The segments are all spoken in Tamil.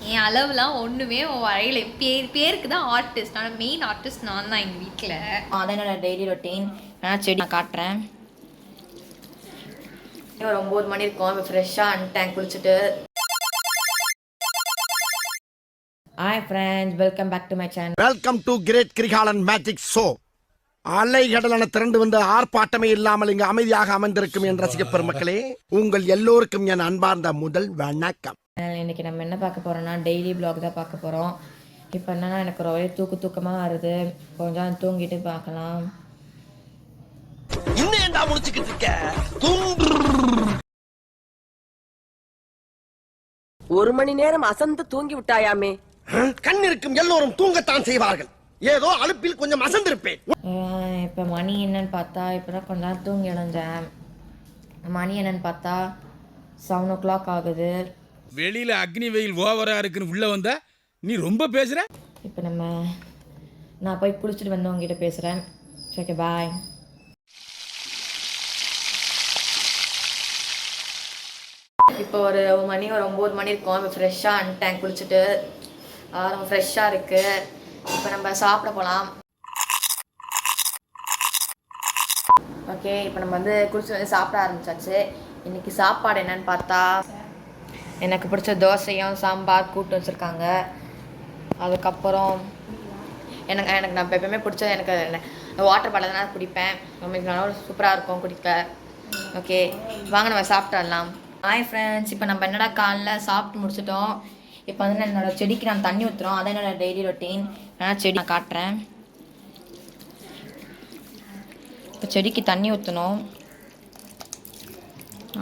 என் அளவுலாம் ஒன்றுமே வரையில பேருக்கு தான் ஆர்டிஸ்ட், ஆனால் மெயின் ஆர்டிஸ்ட் நான் தான் எங்கள் வீட்டில். அதான் என்னோட டெய்லி ரொட்டீன். நான் செடி நான் காட்டுறேன். ஒரு 9 மணி இருக்கும். இப்போ ஃப்ரெஷ்ஷாக அன்டேங்க் குளிச்சுட்டு. Hi friends, welcome back to my channel. Welcome to great Krikalan magic show. அலைகடலான திரண்டு வந்து ஆர்ப்பாட்டமே இல்லாமல் இங்கு அமைதியாக அமர்ந்திருக்கும் என் ரசிக பெருமக்களே, உங்கள் எல்லோருக்கும் என் அன்பார்ந்த முதல் வணக்கம். இன்னைக்கு நம்ம என்ன பார்க்க போறோம்னா டெய்லி பிளாக் தான் பார்க்க போறோம். இப்போ என்னன்னா எனக்கு ஒரே தூக்கமாக வருது. கொஞ்சம் தூங்கிட்டு பார்க்கலாம். இன்னும் ஏன்டா முடிச்சுக்கிட்டு இருக்க? ஒரு மணி நேரம் அசந்து தூங்கி விட்டாயாமே. கண் இருக்கும் எல்லோரும் தூங்கத்தான் செய்வார்கள். ஏதோ அலுப்பில் கொஞ்சம் அசந்திருப்பேன். இப்போ மணி என்னன்னு பார்த்தா இப்போதான் கொஞ்ச நேரம் தூங்கி இணைஞ்சேன். மணி என்னன்னு பார்த்தா 7 o'clock ஆகுது. வெளியில அக்னி வெயில் ஓவரா இருக்குன்னு உள்ள வந்தா நீ ரொம்ப பேசுற. இப்போ நான் போய் குளிச்சுட்டு வந்து உங்ககிட்ட பேசுகிறேன். ஓகே, பாய். இப்போ ஒரு 9 மணி இருக்கும். இப்போ ஃப்ரெஷ்ஷாக அன்டேங்க் குளிச்சுட்டு ரொம்ப ஃப்ரெஷ்ஷாக இருக்குது. இப்போ நம்ம சாப்பிட போகலாம். ஓகே, இப்போ நம்ம குளிச்சு வந்து சாப்பிட ஆரம்பிச்சாச்சு. இன்றைக்கி சாப்பாடு என்னன்னு பார்த்தா எனக்கு பிடிச்ச தோசையும் சாம்பார் கூட்டு வச்சுருக்காங்க. அதுக்கப்புறம் எனக்கு நான் எப்பவுமே பிடிச்சது எனக்கு வாட்டர் பாட்டில் தான் குடிப்பேன். ரொம்ப சூப்பராக இருக்கும் குடிக்க. ஓகே, வாங்க நம்ம சாப்பிட்டுடலாம். ஹாய் ஃப்ரெண்ட்ஸ், இப்போ நம்ம என்னடா காலைல சாப்பிட்டு முடிச்சிட்டோம். இப்போ என்னோடய செடிக்கு நான் தண்ணி ஊற்றுறோம். அதான் என்னோடய டெய்லி ரொட்டீன். நான் செடி நான் காட்டுறேன். இப்போ செடிக்கு தண்ணி ஊற்றணும்.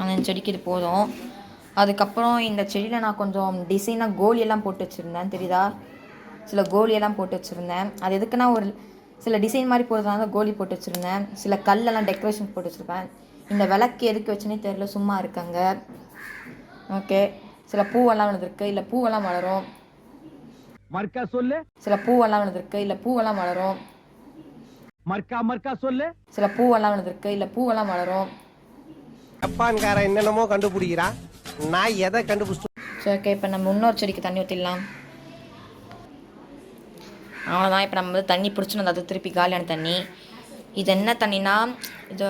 அந்த செடிக்கு இது போதும். அதுக்கப்புறம் இந்த செடியில் நான் கொஞ்சம் டிசைனாக கோலியெல்லாம் போட்டு வச்சுருந்தேன். தெரியுதா? சில கோலியெல்லாம் போட்டு வச்சுருந்தேன். அது எதுக்குன்னா ஒரு சில டிசைன் மாதிரி போடுறதுனால கோலி போட்டு வச்சுருந்தேன். சில கல்லெல்லாம் டெக்கரேஷன் போட்டு வச்சுருப்பேன். இந்த விளக்கு எதுக்கு வச்சுன்னே தெரியல, சும்மா இருக்காங்க. ஓகே, சில பூவெல்லாம் விழுந்திருக்கு, இல்லை பூவெல்லாம் வளரும். மர்க்கா சொல்லு. சில பூவெல்லாம் விழுந்திருக்கு, இல்லை பூவெல்லாம் வளரும். மர்க்கா சொல்லு. சில பூவெல்லாம் விழுந்திருக்கு, இல்லை பூவெல்லாம் வளரும். ஜப்பான்காரன் என்னென்னமோ கண்டுபிடிக்கிறான். நான் எதை கண்டுபிடிச்சு. சரி, ஓகே, இப்போ நம்ம இன்னொரு செடிக்கு தண்ணி ஊற்றிடலாம். அவ்வளோதான். இப்போ நம்ம தண்ணி பிடிச்சணும். அது திருப்பி காலியான தண்ணி. இது என்ன தண்ணினா இது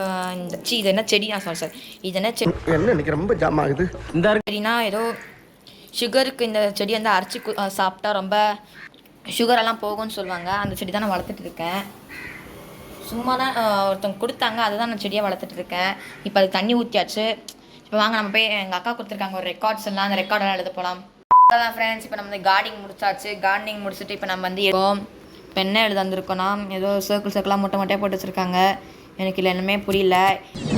என்ன செடி? நான் சொல்றேன் சார், இது என்ன செடி? என்ன இன்னைக்கு ரொம்ப ஜாம் ஆகுது. இந்த செடினா ஏதோ சுகருக்கு இந்த செடி அரைச்சி சாப்பிட்டா ரொம்ப சுகரெல்லாம் போகும்னு சொல்லுவாங்க. அந்த செடி தான் நான் வளர்த்துட்டு இருக்கேன். சும்மா தான் ஒருத்தவங்க கொடுத்தாங்க, அதுதான் நான் செடியாக வளர்த்துட்டு இருக்கேன். இப்போ அது தண்ணி ஊற்றியாச்சு. இப்போ வாங்க நம்ம போய் எங்கள் அக்கா கொடுத்துருக்காங்க ஒரு ரெக்கார்ட்ஸ் எல்லாம், அந்த ரெக்கார்டெல்லாம் எழுத போகலாம். அதான் ஃப்ரெண்ட்ஸ், இப்போ நம்ம கார்டனிங் முடிச்சாச்சு. கார்டனிங் முடிச்சுட்டு இப்போ நம்ம இருக்கோம். இப்போ என்ன எழுத வந்திருக்கோன்னா ஏதோ சர்க்கிளாக மொட்டையாக போட்டு வச்சுருக்காங்க. எனக்கு இல்லை என்னமே புரியல.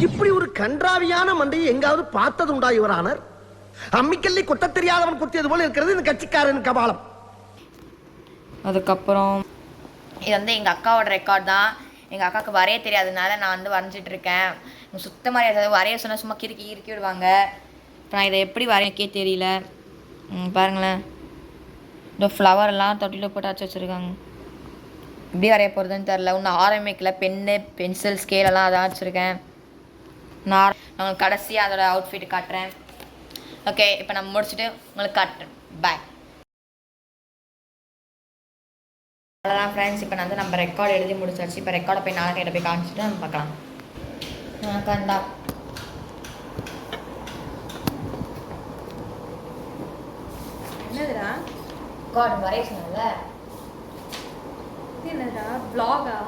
இப்படி ஒரு கன்றாவியான மண்டையை எங்காவது பார்த்தது உண்டா இவரானர்? அம்மிக்கல்லி கொத்த தெரியாதவன் குத்தியது போல இருக்கிறது இந்த கட்சிக்காரன் கபாலம். அதுக்கப்புறம் இது எங்கள் அக்காவோட ரெக்கார்ட் தான். எங்கள் அக்காவுக்கு வரைய தெரியாததுனால நான் வரைஞ்சிட்டு இருக்கேன். சுத்தமாக ஏதாவது வரைய சொன்னால் சும்மா கிறுக்கி விடுவாங்க. இப்போ நான் இதை எப்படி வரையக்கே தெரியல. பாருங்களேன், இந்த ஃப்ளவர்லாம் தொட்டியில் போட்டு வச்சு வச்சுருக்காங்க. எப்படி வரைய போகிறதுன்னு தெரில. இன்னும் ஆரம்பிக்கல. பென்னு, பென்சில், ஸ்கேலெல்லாம் அதான் வச்சுருக்கேன். நான் உங்களுக்கு கடைசியாக அதோட அவுட்ஃபிட் காட்டுறேன். ஓகே, இப்போ நம்ம முடிச்சுட்டு உங்களுக்கு காட்டுறேன். பாய். அவ்வளோதான் ஃப்ரெண்ட்ஸ், இப்போ நான் நம்ம ரெக்கார்டு எழுதி முடிச்சாச்சு. இப்போ ரெக்கார்டை போய் நாளைக்கு போய் காமிச்சிட்டு நம்ம பார்க்கலாம். கண்டா என்னதுடா ரெக்கார்டு வரைய சொன்னல. என்னடா vlog-ஆ?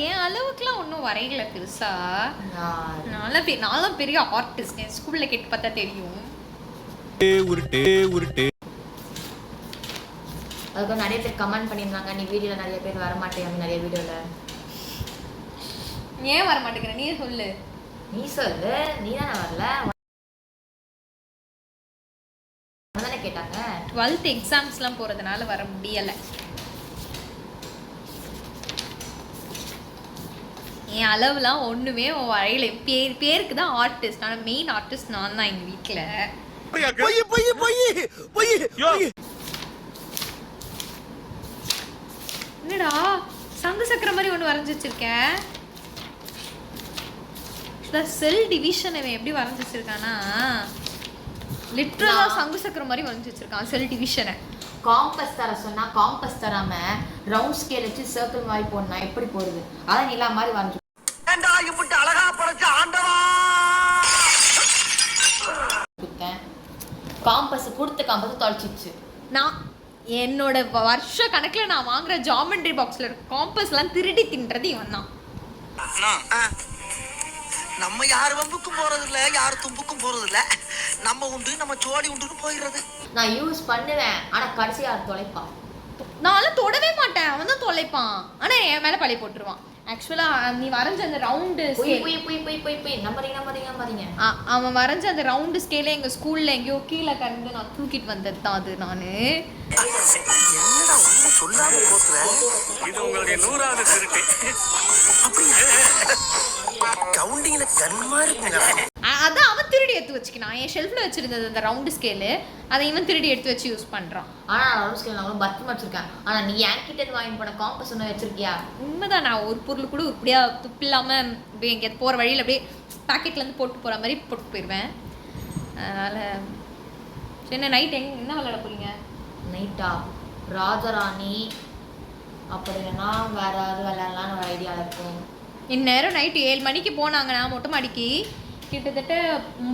என் அளவுக்குலாம் ஒன்றும் வரையல பெருசா. நான்லாம் பெரிய ஆர்டிஸ்ட். என் ஸ்கூலில் கேட்டு பார்த்தா தெரியும். அதுக்கு நிறைய பேர் கமெண்ட் பண்ணியிருந்தாங்க, நீ வீடியோவில் நிறைய பேர் வரமாட்டேன். நிறைய வீடியோவில் ஏன் வர மாட்டேங்கிற? நீ சொல்லு. நீ சொல்லு. நீ தானே வரல தானே கேட்டாங்க. 12th எக்ஸாம்ஸ்லாம் போகிறதுனால வர முடியலை. என் அளவுலாம் ஒன்றுமே உன் வரையில பேருக்கு தான் ஆர்டிஸ்ட். ஆனால் மெயின் ஆர்டிஸ்ட் நான் தான் எங்கள் வீட்டில். என்னடா சங்கு சக்கர மாதிரி ஒன்று வரைஞ்சி வச்சிருக்கேன். செல் டிவிஷன் இவன் எப்படி வரைஞ்சி வச்சிருக்கானா, லிட்ரலாக சங்கு சக்கர மாதிரி வரைஞ்சி வச்சிருக்கான் செல் டிவிஷனை. காம்பஸ் தர சொன்னா காம்பஸ் தராம ரவுண்ட் ஸ்கேல் வச்சு சர்க்கிள் மாதிரி போடணும். எப்படி போடுது? அதான் நிலா மாதிரி வரைஞ்சு அழகா படைச்ச ஆண்டவா. காம்பஸ் கொடுத்த காம்பஸ் தொலைச்சிச்சு. நான் என்னோட வருஷ கணக்கில் நான் வாங்குற ஜாமெண்ட்ரி பாக்ஸில் இருக்க காம்பஸ்லாம் திருடி தின்றது இவன் தான். நம்ம யார் வம்புக்கும் போறது இல்ல, யார் தும்புக்கும் போறது இல்ல. நம்ம உண்டு, நம்ம சோடி உண்டுன்னு போயிடுறது. நான் யூஸ் பண்ணுவேன், ஆனா கடைசி யார் தொலைப்பான். நான்லாம் தொடவே மாட்டேன், அவன் தான் தொலைப்பான். ஆனா என் மேல பழி போட்டுருவான். ஆக்சுவலா நீ வரைஞ்ச அந்த ரவுண்டு நம்புறீங்க. அவன் வரைஞ்ச அந்த ரவுண்டு ஸ்கேல எங்க ஸ்கூல்ல எங்கேயோ கீழே கண்டு நான் தூக்கிட்டு வந்தது தான் அது. நானு என்னடா ஒண்ணு சொல்லாம போக்குற? இது உங்களுடைய 100வது திருட்டு. அப்படியே கவுண்டிங்ல கன்மா இருக்குங்க. அதான் அவன் திருடி எடுத்து வச்சுக்கினான். என் ஷெல்ஃப்ல வச்சிருந்தது அந்த ரவுண்டு ஸ்கேலு, அதை இவன் திருடி எடுத்து வச்சு யூஸ் பண்றான். ஆனா நான் ரவுண்ட் ஸ்கேல் நான் பத்திரமா வச்சிருக்கேன். ஆனா நீ என்கிட்ட இருந்து வாங்கி போன காம்பஸ் ஒன்று வச்சிருக்கியா? உண்மைதான். நான் ஒரு பொருள் கூட உருப்படியா துப்பு இல்லாம அப்படியே எங்கேயாவது போற வழியில் அப்படியே பாக்கெட்ல இருந்து போட்டு போற மாதிரி போட்டு போயிடுவேன். அதனால என்ன நைட் என்ன விளையாட போறீங்க? நைட்டா ராஜராணி அப்படி இல்லைன்னா வேற யாராவது விளையாடலான்னு ஒரு ஐடியாவில் இருக்கும். இந்நேரம் நைட்டு 7 மணிக்கு போனாங்க. நான் மொட்டை மாடிக்கு கிட்டத்தட்ட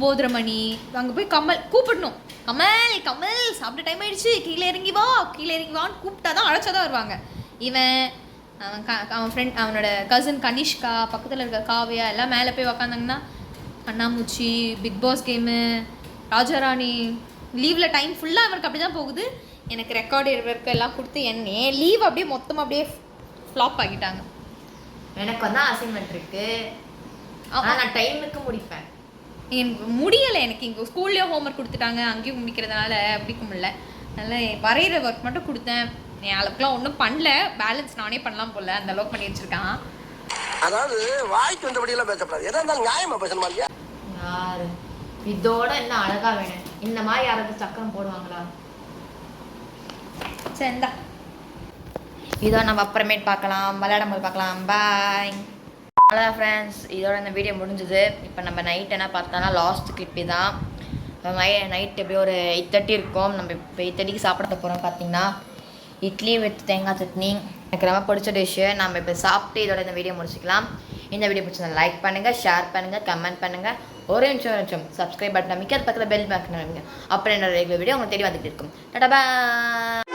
9:30 மணி. அங்கே போய் கமல் கூப்பிடணும். கமல் கமல் சாப்பிட்ட டைம் ஆயிடுச்சு, கீழே இறங்கி வான்னு கூப்பிட்டா தான் அழைச்சாதான் வருவாங்க. அவன் ஃப்ரெண்ட், அவனோட கசின் கனிஷ்கா, பக்கத்தில் இருக்க காவியா எல்லாம் மேலே போய் உக்காந்தாங்கன்னா கண்ணாமூச்சி, பிக் பாஸ் கேமு, ராஜாராணி. லீவில் டைம் ஃபுல்லாக அவருக்கு அப்படி தான் போகுது. எனக்கு ரெக்கார்டு ஒர்க் எல்லாம் கொடுத்து என்னே லீவ் அப்படியே மொத்தமாக அப்படியே ஃப்ளாப் ஆகிட்டாங்க. எனக்கு வந்து அசைன்மெண்ட் இருக்கு, ஆனால் நான் டைமுக்கு முடிப்பேன். எனக்கு முடியலை. எனக்கு இங்கே ஸ்கூல்லேயும் ஹோம்ஒர்க் கொடுத்துட்டாங்க, அங்கேயும் முடிக்கிறதுனால பிடிக்க முடியல. அதனால் வரைகிற ஒர்க் மட்டும் கொடுத்தேன். என் அளவுக்குலாம் ஒன்றும் பண்ணல, பேலன்ஸ் நானே பண்ணலாம் போல, அந்த அளவுக்கு பண்ணி வச்சுருக்கான். அதாவது வாய்க்கு வந்தபடியெல்லாம் பேசக்கூடாது, எதா இருந்தாலும் நியாயமா பேசணுமா இல்லையா? யாரு இதோட என்ன அழகா வேணும்? இந்த மாதிரி யாராவது சக்கரம் போடுவாங்களா? சரிந்தா இதோ நம்ம அப்புறமேட்டு பார்க்கலாம், விளையாடும் போது பார்க்கலாம். பாய். அவ்வளோதான் ஃப்ரெண்ட்ஸ், இதோட இந்த வீடியோ முடிஞ்சுது. இப்போ நம்ம நைட் என்ன பார்த்தோன்னா லாஸ்ட் கிளிப்பி தான். நைட் எப்படியும் ஒரு 8:30 இருக்கும். நம்ம இப்போ 8:30க்கு சாப்பிட போகிறோம். பார்த்தீங்கன்னா இட்லி வித் தேங்காய் சட்னி எனக்கு ரொம்ப பிடிச்ச டிஷ்ஷு. நம்ம இப்போ சாப்பிட்டு இதோட இந்த வீடியோ முடிச்சுக்கலாம். இந்த வீடியோ பிடிச்சதை லைக் பண்ணுங்கள், ஷேர் பண்ணுங்கள், கமெண்ட் பண்ணுங்கள். ஒரு நிமிஷம் சப்ஸ்கிரைப் பட்டன் அமைக்க அது பக்கத்தில் பெல் பட்டன் அமைங்க. அப்புறம் என்னோட ரெகுலர் வீடியோ உங்களுக்கு தேடி வந்துட்டு இருக்கும். டாடா பாய்.